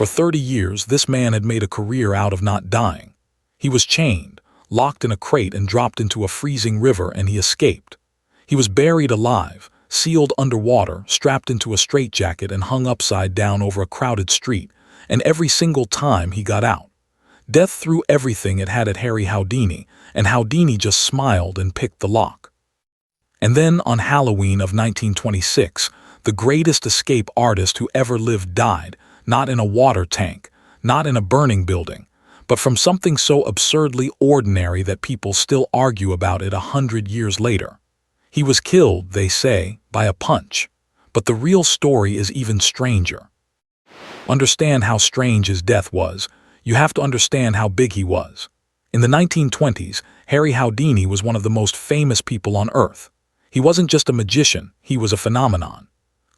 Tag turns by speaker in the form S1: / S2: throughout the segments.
S1: For 30 years, this man had made a career out of not dying. He was chained, locked in a crate and dropped into a freezing river, and he escaped. He was buried alive, sealed underwater, strapped into a straitjacket and hung upside down over a crowded street, and every single time he got out, death threw everything it had at Harry Houdini, and Houdini just smiled and picked the lock. And then, on Halloween of 1926, the greatest escape artist who ever lived died, not in a water tank, not in a burning building, but from something so absurdly ordinary that people still argue about it 100 years later. He was killed, they say, by a punch. But the real story is even stranger. Understand how strange his death was, you have to understand how big he was. In the 1920s, Harry Houdini was one of the most famous people on Earth. He wasn't just a magician, he was a phenomenon.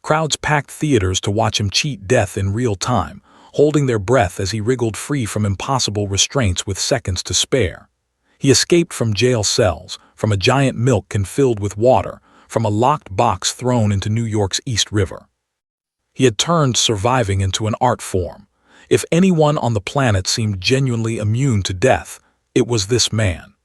S1: Crowds packed theaters to watch him cheat death in real time, holding their breath as he wriggled free from impossible restraints with seconds to spare. He escaped from jail cells, from a giant milk can filled with water, from a locked box thrown into New York's East River. He had turned surviving into an art form. If anyone on the planet seemed genuinely immune to death, it was this man.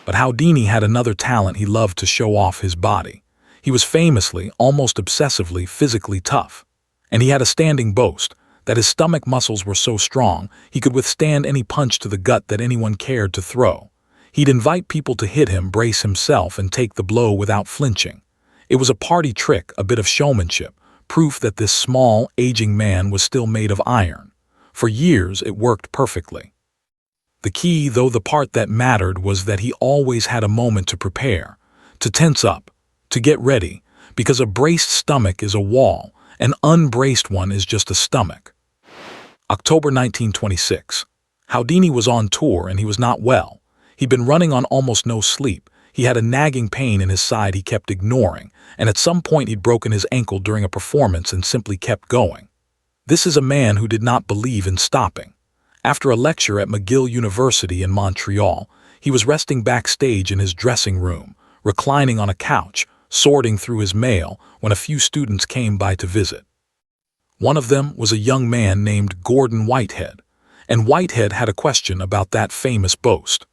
S1: But Houdini had another talent: he loved to show off his body. He was famously, almost obsessively, physically tough. And he had a standing boast, that his stomach muscles were so strong he could withstand any punch to the gut that anyone cared to throw. He'd invite people to hit him, brace himself, and take the blow without flinching. It was a party trick, a bit of showmanship, proof that this small, aging man was still made of iron. For years, it worked perfectly. The key, though the part that mattered, was that he always had a moment to prepare, to tense up, to get ready, because a braced stomach is a wall, an unbraced one is just a stomach. October 1926. Houdini was on tour and he was not well. He'd been running on almost no sleep. He had a nagging pain in his side he kept ignoring, and at some point he'd broken his ankle during a performance and simply kept going. This is a man who did not believe in stopping. After a lecture at McGill University in Montreal, he was resting backstage in his dressing room, reclining on a couch, sorting through his mail, when a few students came by to visit. One of them was a young man named Gordon Whitehead, and Whitehead had a question about that famous boast.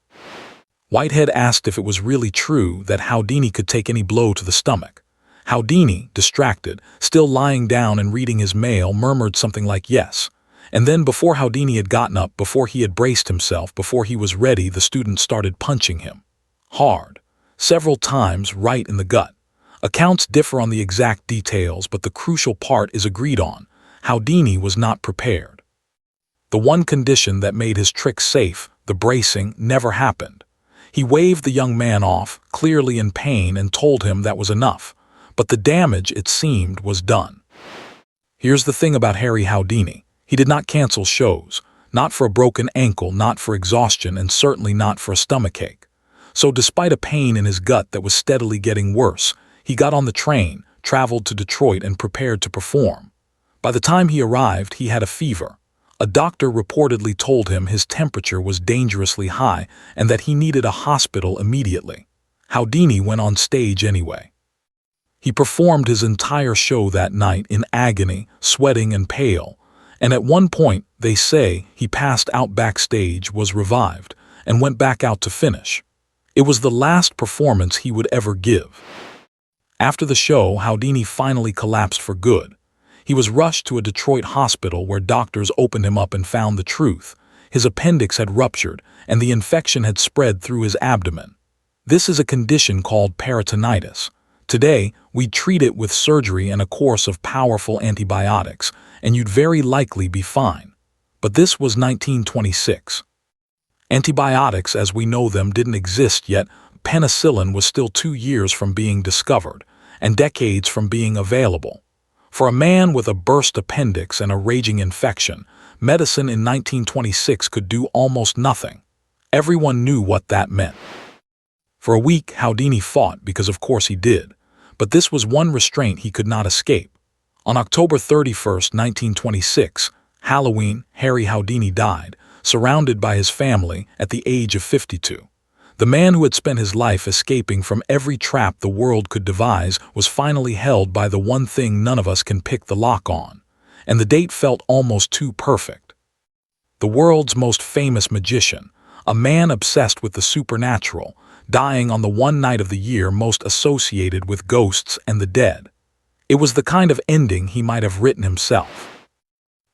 S1: Whitehead asked if it was really true that Houdini could take any blow to the stomach. Houdini, distracted, still lying down and reading his mail, murmured something like yes. And then, before Houdini had gotten up, before he had braced himself, before he was ready, the student started punching him. Hard. Several times, right in the gut. Accounts differ on the exact details, but the crucial part is agreed on. Houdini was not prepared. The one condition that made his trick safe, the bracing, never happened. He waved the young man off, clearly in pain, and told him that was enough. But the damage, it seemed, was done. Here's the thing about Harry Houdini. He did not cancel shows, not for a broken ankle, not for exhaustion, and certainly not for a stomachache. So despite a pain in his gut that was steadily getting worse, he got on the train, traveled to Detroit, and prepared to perform. By the time he arrived, he had a fever. A doctor reportedly told him his temperature was dangerously high and that he needed a hospital immediately. Houdini went on stage anyway. He performed his entire show that night in agony, sweating and pale, and at one point, they say, he passed out backstage, was revived, and went back out to finish. It was the last performance he would ever give. After the show, Houdini finally collapsed for good. He was rushed to a Detroit hospital where doctors opened him up and found the truth. His appendix had ruptured, and the infection had spread through his abdomen. This is a condition called peritonitis. Today, we'd treat it with surgery and a course of powerful antibiotics, and you'd very likely be fine. But this was 1926. Antibiotics as we know them didn't exist yet. Penicillin was still 2 years from being discovered, and decades from being available. For a man with a burst appendix and a raging infection, medicine in 1926 could do almost nothing. Everyone knew what that meant. For a week, Houdini fought, because of course he did. But this was one restraint he could not escape. On October 31st, 1926, Halloween, Harry Houdini died, surrounded by his family, at the age of 52. The man who had spent his life escaping from every trap the world could devise was finally held by the one thing none of us can pick the lock on. and the date felt almost too perfect. The world's most famous magician, a man obsessed with the supernatural, dying on the one night of the year most associated with ghosts and the dead. It was the kind of ending he might have written himself.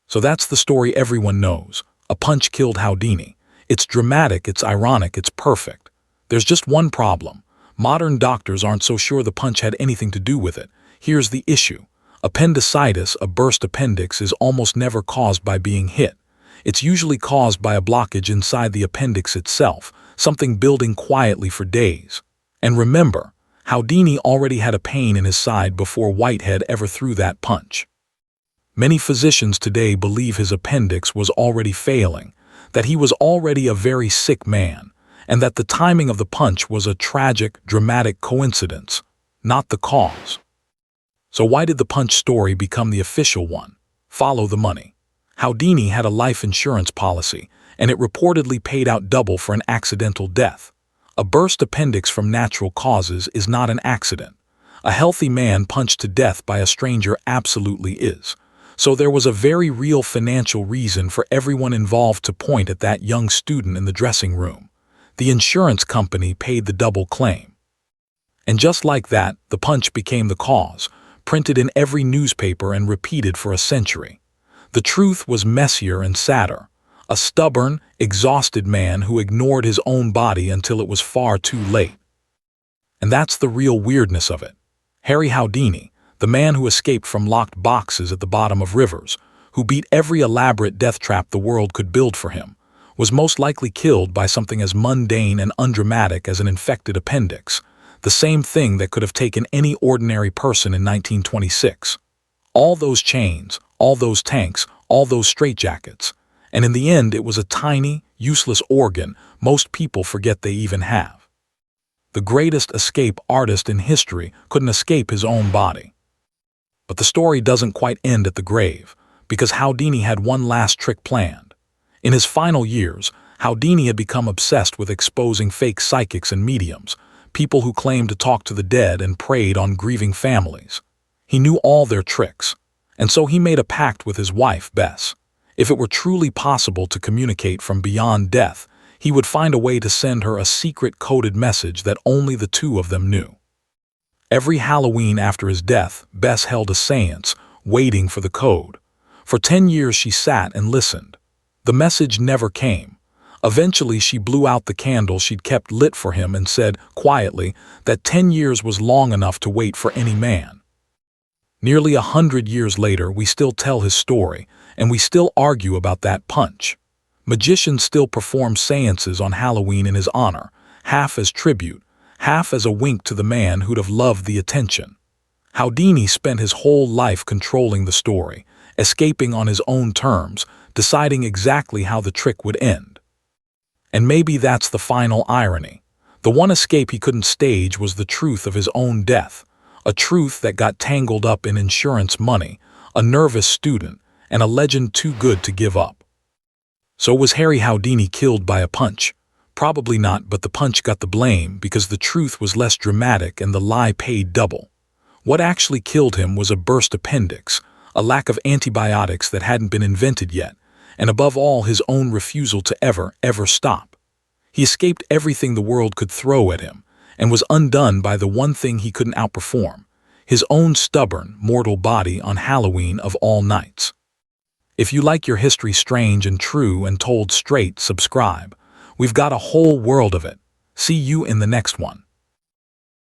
S1: So that's the story everyone knows. A punch killed Houdini. It's dramatic, it's ironic, it's perfect. There's just one problem. Modern doctors aren't so sure the punch had anything to do with it. Here's the issue. Appendicitis, a burst appendix, is almost never caused by being hit. It's usually caused by a blockage inside the appendix itself, something building quietly for days. And remember, Houdini already had a pain in his side before Whitehead ever threw that punch. Many physicians today believe his appendix was already failing, that he was already a very sick man, and that the timing of the punch was a tragic, dramatic coincidence, not the cause. So why did the punch story become the official one? Follow the money. Houdini had a life insurance policy, and it reportedly paid out double for an accidental death. A burst appendix from natural causes is not an accident. A healthy man punched to death by a stranger absolutely is. So there was a very real financial reason for everyone involved to point at that young student in the dressing room. The insurance company paid the double claim. And just like that, the punch became the cause, printed in every newspaper and repeated for a century. The truth was messier and sadder. A stubborn, exhausted man who ignored his own body until it was far too late. And that's the real weirdness of it. Harry Houdini, the man who escaped from locked boxes at the bottom of rivers, who beat every elaborate death trap the world could build for him, was most likely killed by something as mundane and undramatic as an infected appendix, the same thing that could have taken any ordinary person in 1926. All those chains, all those tanks, all those straitjackets, and in the end it was a tiny, useless organ most people forget they even have. The greatest escape artist in history couldn't escape his own body. But the story doesn't quite end at the grave, because Houdini had one last trick planned. In his final years, Houdini had become obsessed with exposing fake psychics and mediums, people who claimed to talk to the dead and preyed on grieving families. He knew all their tricks, and so he made a pact with his wife, Bess. If it were truly possible to communicate from beyond death, he would find a way to send her a secret coded message that only the two of them knew. Every Halloween after his death, Bess held a séance, waiting for the code. For 10 years she sat and listened. The message never came. Eventually she blew out the candle she'd kept lit for him and said, quietly, that 10 years was long enough to wait for any man. Nearly 100 years later, we still tell his story, and we still argue about that punch. Magicians still perform séances on Halloween in his honor, half as tribute, half as a wink to the man who'd have loved the attention. Houdini spent his whole life controlling the story, escaping on his own terms, deciding exactly how the trick would end. And maybe that's the final irony. The one escape he couldn't stage was the truth of his own death, a truth that got tangled up in insurance money, a nervous student, and a legend too good to give up. So was Harry Houdini killed by a punch? Probably not, but the punch got the blame because the truth was less dramatic and the lie paid double. What actually killed him was a burst appendix, a lack of antibiotics that hadn't been invented yet, and above all his own refusal to ever stop. He escaped everything the world could throw at him, and was undone by the one thing he couldn't outperform, his own stubborn, mortal body on Halloween of all nights. If you like your history strange and true and told straight, subscribe. We've got a whole world of it. See you in the next one.